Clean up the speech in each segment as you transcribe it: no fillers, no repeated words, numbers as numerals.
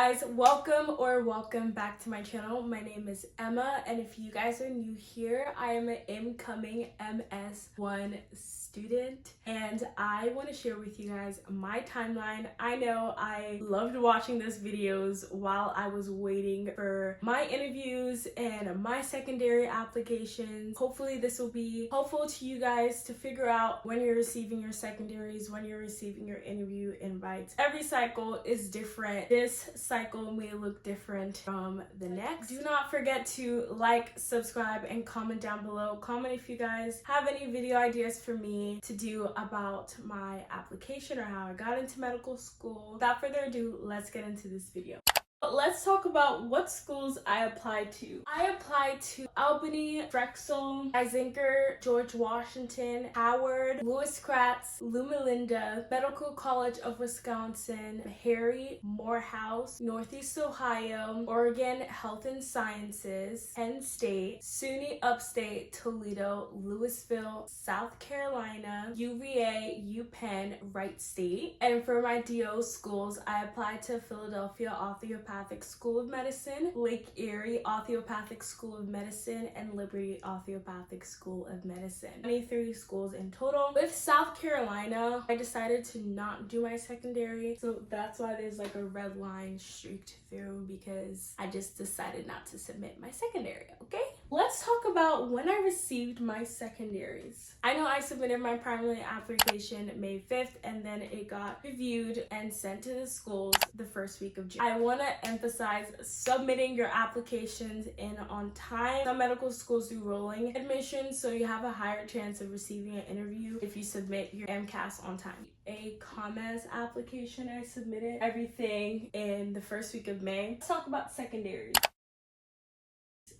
guys, welcome back to my channel. My name is Emma, and if you guys are new here, I am an incoming MS1 student, and I want to share with you guys my timeline. I know I loved watching these videos while I was waiting for my interviews and my secondary applications. Hopefully this will be helpful to you guys to figure out when you're receiving your secondaries, when you're receiving your interview invites. Every cycle is different. This cycle may look different from the next. Do not forget to like, subscribe, and comment down below. Comment if you guys have any video ideas for me to do about my application or how I got into medical school. Without further ado, let's get into this video. Let's talk about what schools I applied to. I applied to Albany, Drexel, Isenker, George Washington, Howard, Lewis Kratz, Loma Linda, Medical College of Wisconsin, Harry, Morehouse, Northeast Ohio, Oregon Health and Sciences, Penn State, SUNY Upstate, Toledo, Louisville, South Carolina, UVA, UPenn, Wright State. And for my DO schools, I applied to Philadelphia Osteopathic School of Medicine, Lake Erie Osteopathic School of Medicine, and Liberty Osteopathic School of Medicine. 23 schools in total. With South Carolina, I decided to not do my secondary, so that's why there's like a red line streaked through, because I just decided not to submit my secondary, okay? Let's talk about when I received my secondaries. I know I submitted my primary application May 5th, and then it got reviewed and sent to the schools the first week of June. I want to emphasize submitting your applications in on time. Some medical schools do rolling admissions, so you have a higher chance of receiving an interview if you submit your MCAS on time. AACOMAS application, I submitted everything in the first week of May. Let's talk about secondaries.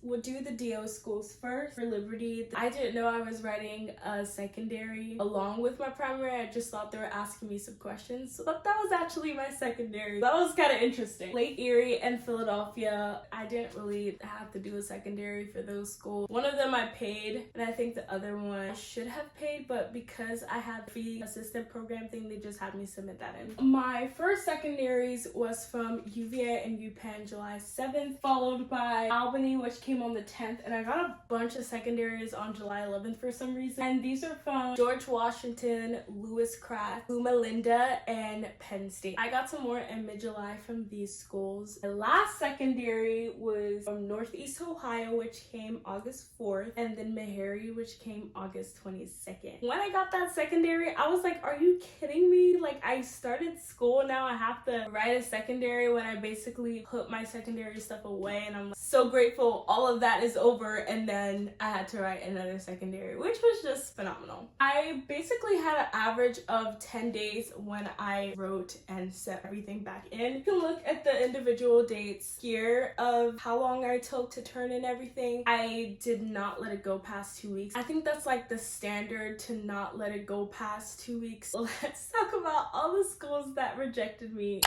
We'll do the DO schools first. For Liberty, I didn't know I was writing a secondary along with my primary. I just thought they were asking me some questions, but that was actually my secondary. That was kind of interesting. Lake Erie and Philadelphia, I didn't really have to do a secondary for those schools. One of them I paid, and I think the other one I should have paid, but because I had the assistant program thing, they just had me submit that in. My first secondaries was from UVA and UPenn July 7th, followed by Albany, which came on the 10th, and I got a bunch of secondaries on July 11th for some reason, and these are from George Washington, Lewis Kratz, Loma Linda, and Penn State. I got some more in mid-July from these schools. My last secondary was from Northeast Ohio, which came August 4th, and then Meharry, which came August 22nd. When I got that secondary, I was like, are you kidding me? Like, I started school, now I have to write a secondary when I basically put my secondary stuff away, and I'm so grateful all of that is over, and then I had to write another secondary, which was just phenomenal. I basically had an average of 10 days when I wrote and set everything back in. You can look at the individual dates here of how long I took to turn in everything. I did not let it go past 2 weeks. I think that's like the standard, to not let it go past 2 weeks. Let's talk about all the schools that rejected me.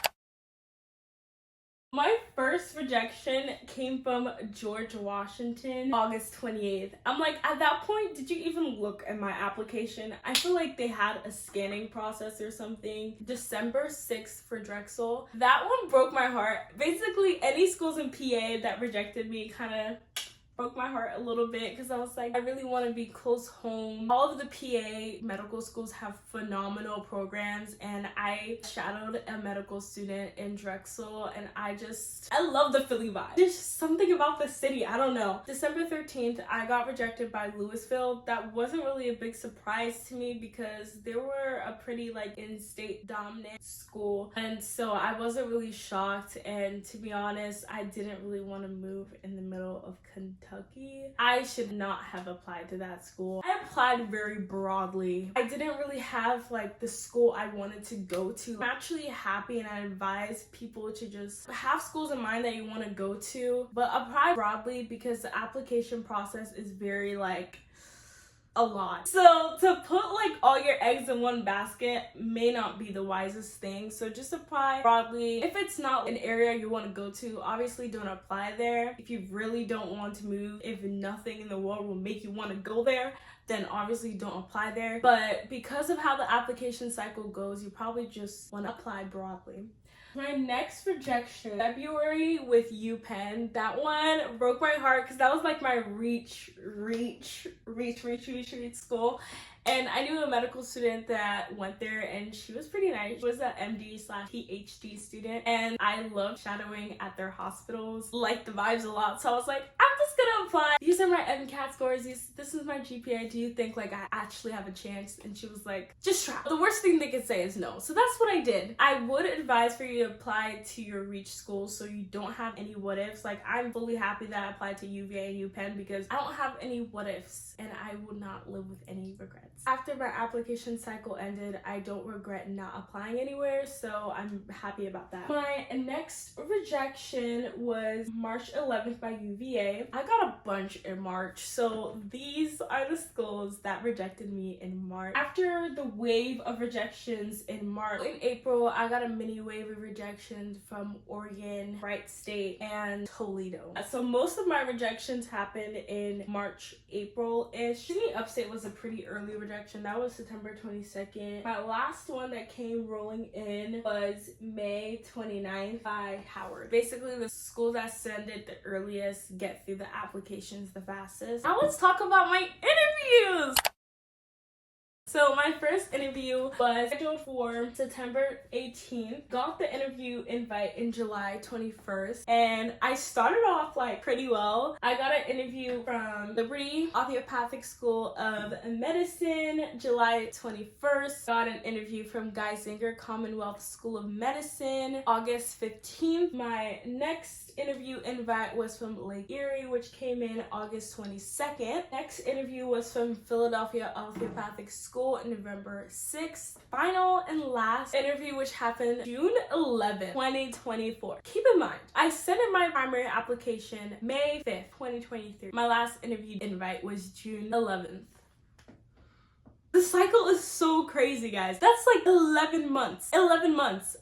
My first rejection came from George Washington, August 28th. I'm like, at that point, did you even look at my application? I feel like they had a scanning process or something. December 6th for Drexel. That one broke my heart. Basically, any schools in PA that rejected me kind of broke my heart a little bit, because I was like, I really want to be close home. All of the PA medical schools have phenomenal programs, and I shadowed a medical student in Drexel, and I love the Philly vibe. There's just something about the city, I don't know. December 13th, I got rejected by Louisville. That wasn't really a big surprise to me, because they were a pretty like in-state dominant school, and so I wasn't really shocked. And to be honest, I didn't really want to move in the middle of Kentucky. I should not have applied to that school. I applied very broadly. I didn't really have like the school I wanted to go to. I'm actually happy, and I advise people to just have schools in mind that you want to go to, but apply broadly, because the application process is very like a lot. So to put like all your eggs in one basket may not be the wisest thing. So just apply broadly. If it's not an area you want to go to, obviously don't apply there. If you really don't want to move, if nothing in the world will make you want to go there, then obviously don't apply there. But because of how the application cycle goes, you probably just want to apply broadly. My next rejection, February with UPenn. That one broke my heart because that was like my reach school. And I knew a medical student that went there, and she was pretty nice. She was an MD/PhD student, and I loved shadowing at their hospitals. Liked the vibes a lot, so I was like, I'm just gonna apply. These are my MCAT scores. This is my GPA. Do you think like I actually have a chance? And she was like, just try. The worst thing they could say is no. So that's what I did. I would advise for you to apply to your reach schools so you don't have any what ifs. Like, I'm fully happy that I applied to UVA and UPenn because I don't have any what ifs, and I would not live with any regrets. After my application cycle ended, I don't regret not applying anywhere, so I'm happy about that. My next rejection was March 11th by UVA. I got a bunch in March, so these are the schools that rejected me in March. After the wave of rejections in March, in April, I got a mini wave of rejections from Oregon, Wright State, and Toledo. So most of my rejections happened in March, April-ish. Sydney Upstate was a pretty early rejection. That was September 22nd. My last one that came rolling in was May 29th by Howard. Basically, the schools that send it the earliest get through the applications the fastest. Now let's talk about my interviews! So my first interview was scheduled for September 18th. Got the interview invite in July 21st. And I started off like pretty well. I got an interview from Liberty Osteopathic School of Medicine, July 21st. Got an interview from Geisinger Commonwealth School of Medicine, August 15th. My next interview invite was from Lake Erie, which came in August 22nd. Next interview was from Philadelphia Osteopathic School in November 6th. Final and last interview, which happened June 11th, 2024. Keep in mind, I sent in my primary application May 5th, 2023. My last interview invite was June 11th. The cycle is so crazy, guys. That's like 11 months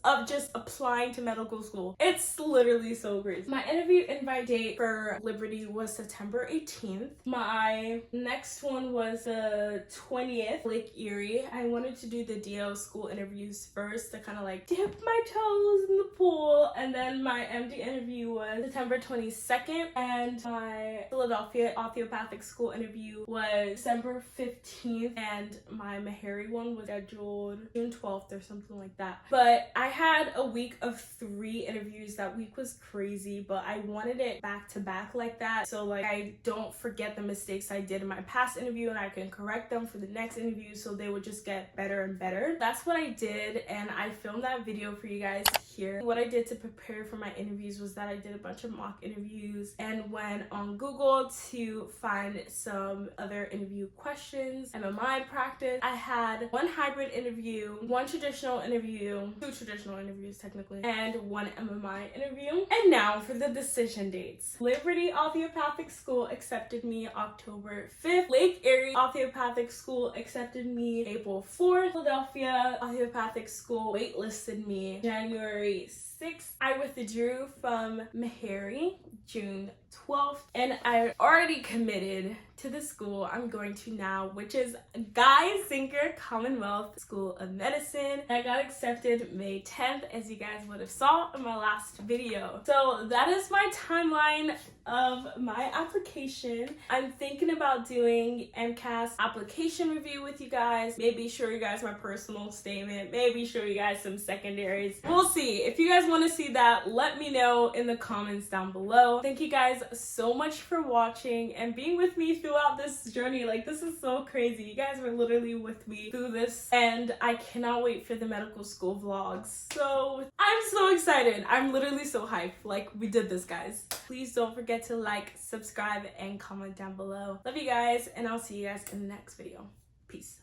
of just applying to medical school. It's literally so crazy. My interview invite date for Liberty was September 18th. My next one was the 20th, Lake Erie. I wanted to do the DO school interviews first to kind of like dip my toes in the pool. And then my MD interview was September 22nd. And my Philadelphia Osteopathic School interview was December 15th. And my Meharry one was scheduled June 12th or something like that. But I had a week of 3 interviews. That week was crazy, but I wanted it back to back like that, so like I don't forget the mistakes I did in my past interview and I can correct them for the next interview, so they would just get better and better. That's what I did, and I filmed that video for you guys here. What I did to prepare for my interviews was that I did a bunch of mock interviews and went on Google to find some other interview questions, MMI practice. I had 1 hybrid interview, 1 traditional interview, 2 traditional interviews technically, and 1 MMI interview. And now for the decision dates. Liberty Osteopathic School accepted me October 5th. Lake Erie Osteopathic School accepted me April 4th. Philadelphia Osteopathic School waitlisted me January 6th. I withdrew from Meharry June 12th, and I already committed to the school I'm going to now, which is Geisinger Commonwealth School of Medicine. I got accepted May 10th, as you guys would have saw in my last video. So that is my timeline of my application. I'm thinking about doing MCAS application review with you guys, maybe show you guys my personal statement, maybe show you guys some secondaries. We'll see. If you guys want to see that, let me know in the comments down below. Thank you guys so much for watching and being with me throughout this journey. Like, this is so crazy. You guys were literally with me through this, and I cannot wait for the medical school vlogs. So I'm so excited. I'm literally so hyped. Like, we did this, guys. Please don't forget to like, subscribe, and comment down below. Love you guys, and I'll see you guys in the next video. Peace.